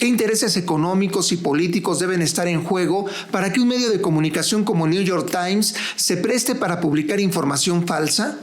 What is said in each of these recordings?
¿Qué intereses económicos y políticos deben estar en juego para que un medio de comunicación como New York Times se preste para publicar información falsa?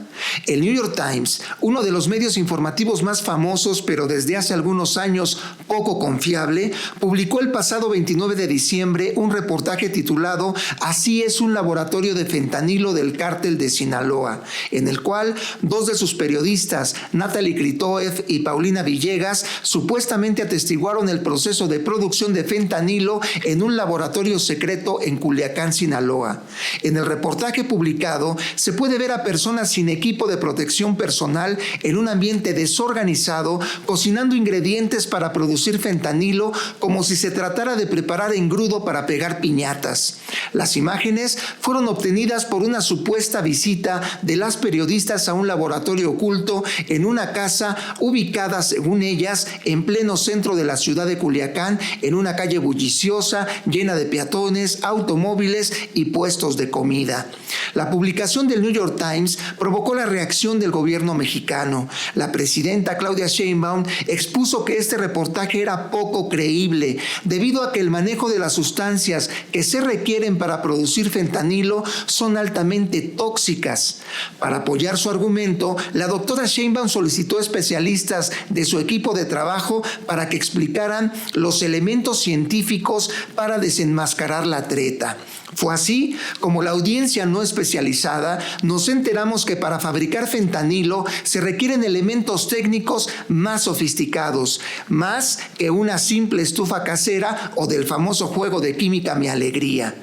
El New York Times, uno de los medios informativos más famosos, pero desde hace algunos años poco confiable, publicó el pasado 29 de diciembre un reportaje titulado "Así es un laboratorio de fentanilo del cártel de Sinaloa", en el cual dos de sus periodistas, Natalie Kritoev y Paulina Villegas, supuestamente atestiguaron el proceso de producción de fentanilo en un laboratorio secreto en Culiacán, Sinaloa. En el reportaje publicado se puede ver a personas sin equipo de protección personal en un ambiente desorganizado, cocinando ingredientes para producir fentanilo como si se tratara de preparar engrudo para pegar piñatas. Las imágenes fueron obtenidas por una supuesta visita de las periodistas a un laboratorio oculto en una casa ubicada, según ellas, en pleno centro de la ciudad de Culiacán, en una calle bulliciosa, llena de peatones, automóviles y puestos de comida. La publicación del New York Times provocó la reacción del gobierno mexicano. La presidenta Claudia Sheinbaum expuso que este reportaje era poco creíble, debido a que el manejo de las sustancias que se requieren para producir fentanilo son altamente tóxicas. Para apoyar su argumento, la doctora Sheinbaum solicitó especialistas de su equipo de trabajo para que explicaran los elementos científicos para desenmascarar la treta. Fue así como la audiencia no especializada nos enteramos que para fabricar fentanilo se requieren elementos técnicos más sofisticados, más que una simple estufa casera o del famoso juego de química Mi Alegría.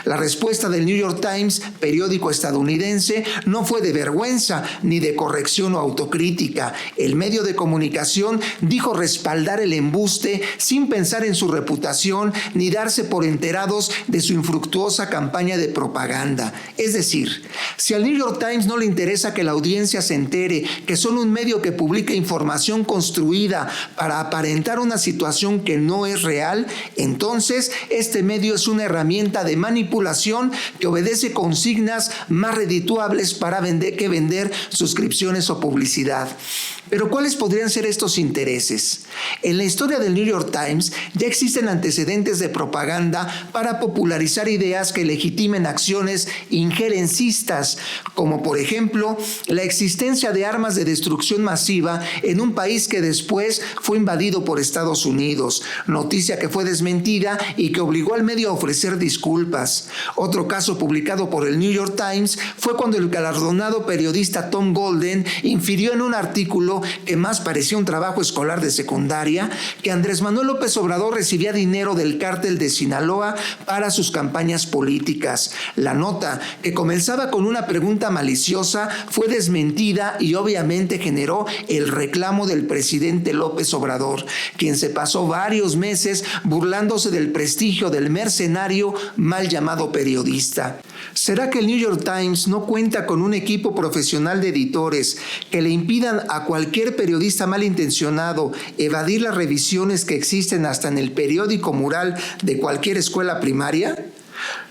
La respuesta del New York Times, periódico estadounidense, no fue de vergüenza ni de corrección o autocrítica. El medio de comunicación dijo respaldar el embuste sin pensar en su reputación ni darse por enterados de su infructuosa campaña de propaganda. Es decir, si al New York Times no le interesa que la audiencia se entere que son un medio que publica información construida para aparentar una situación que no es real, entonces este medio es una herramienta de manipulación que obedece consignas más redituables para vender suscripciones o publicidad. Pero ¿cuáles podrían ser estos intereses? En la historia del New York Times ya existen antecedentes de propaganda para popularizar ideas que legitimen acciones injerencistas, como por ejemplo la existencia de armas de destrucción masiva en un país que después fue invadido por Estados Unidos, noticia que fue desmentida y que obligó al medio a ofrecer disculpas. Otro caso publicado por el New York Times fue cuando el galardonado periodista Tom Golden infirió en un artículo que más parecía un trabajo escolar de secundaria que Andrés Manuel López Obrador recibía dinero del cártel de Sinaloa para sus campañas políticas. La nota, que comenzaba con una pregunta maliciosa, fue desmentida y obviamente generó el reclamo del presidente López Obrador, quien se pasó varios meses burlándose del prestigio del mercenario mal llamado periodista. ¿Será que el New York Times no cuenta con un equipo profesional de editores que le impidan a cualquier periodista malintencionado evadir las revisiones que existen hasta en el periódico mural de cualquier escuela primaria?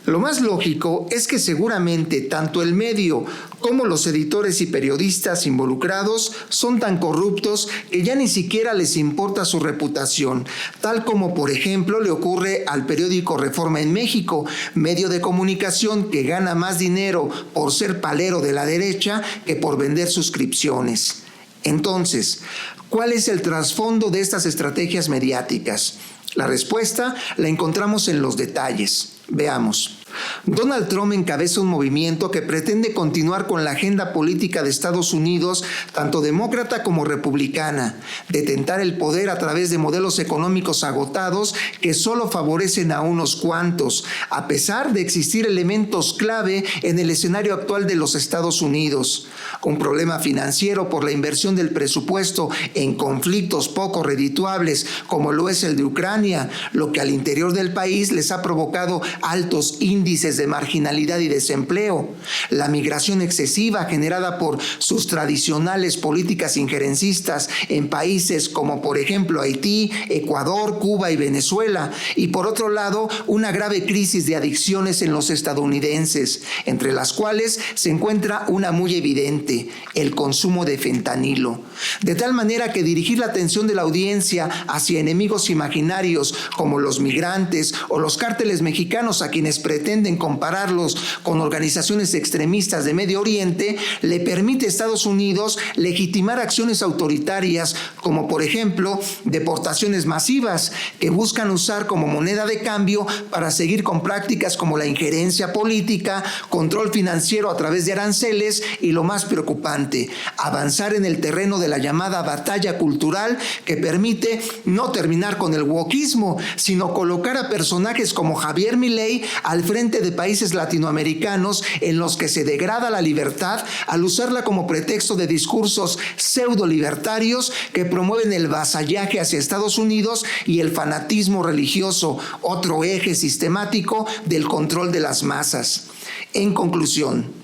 Lo más lógico es que seguramente tanto el medio como los editores y periodistas involucrados son tan corruptos que ya ni siquiera les importa su reputación, tal como por ejemplo le ocurre al periódico Reforma en México, medio de comunicación que gana más dinero por ser palero de la derecha que por vender suscripciones. Entonces, ¿cuál es el trasfondo de estas estrategias mediáticas? La respuesta la encontramos en los detalles. Veamos. Donald Trump encabeza un movimiento que pretende continuar con la agenda política de Estados Unidos, tanto demócrata como republicana, de tentar el poder a través de modelos económicos agotados que solo favorecen a unos cuantos, a pesar de existir elementos clave en el escenario actual de los Estados Unidos. Un problema financiero por la inversión del presupuesto en conflictos poco redituables, como lo es el de Ucrania, lo que al interior del país les ha provocado altos índices índices de marginalidad y desempleo, la migración excesiva generada por sus tradicionales políticas injerencistas en países como por ejemplo Haití, Ecuador, Cuba y Venezuela, y por otro lado una grave crisis de adicciones en los estadounidenses, entre las cuales se encuentra una muy evidente, el consumo de fentanilo. De tal manera que dirigir la atención de la audiencia hacia enemigos imaginarios como los migrantes o los cárteles mexicanos a quienes pretenden compararlos con organizaciones extremistas de Medio Oriente le permite a Estados Unidos legitimar acciones autoritarias como por ejemplo deportaciones masivas que buscan usar como moneda de cambio para seguir con prácticas como la injerencia política, control financiero a través de aranceles y lo más preocupante, avanzar en el terreno de la llamada batalla cultural que permite no terminar con el wokismo, sino colocar a personajes como Javier Milei al frente de países latinoamericanos en los que se degrada la libertad al usarla como pretexto de discursos pseudo-libertarios que promueven el vasallaje hacia Estados Unidos y el fanatismo religioso, otro eje sistemático del control de las masas. En conclusión,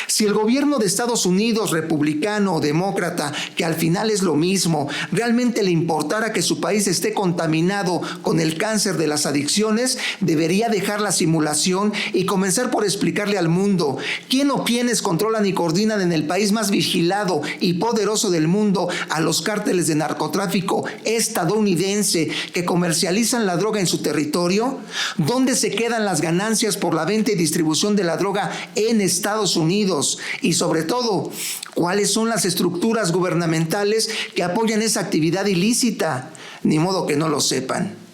si el gobierno de Estados Unidos, republicano o demócrata, que al final es lo mismo, realmente le importara que su país esté contaminado con el cáncer de las adicciones, debería dejar la simulación y comenzar por explicarle al mundo quién o quiénes controlan y coordinan en el país más vigilado y poderoso del mundo a los cárteles de narcotráfico estadounidense que comercializan la droga en su territorio, dónde se quedan las ganancias por la venta y distribución de la droga en Estados Unidos y sobre todo, cuáles son las estructuras gubernamentales que apoyan esa actividad ilícita. Ni modo que no lo sepan.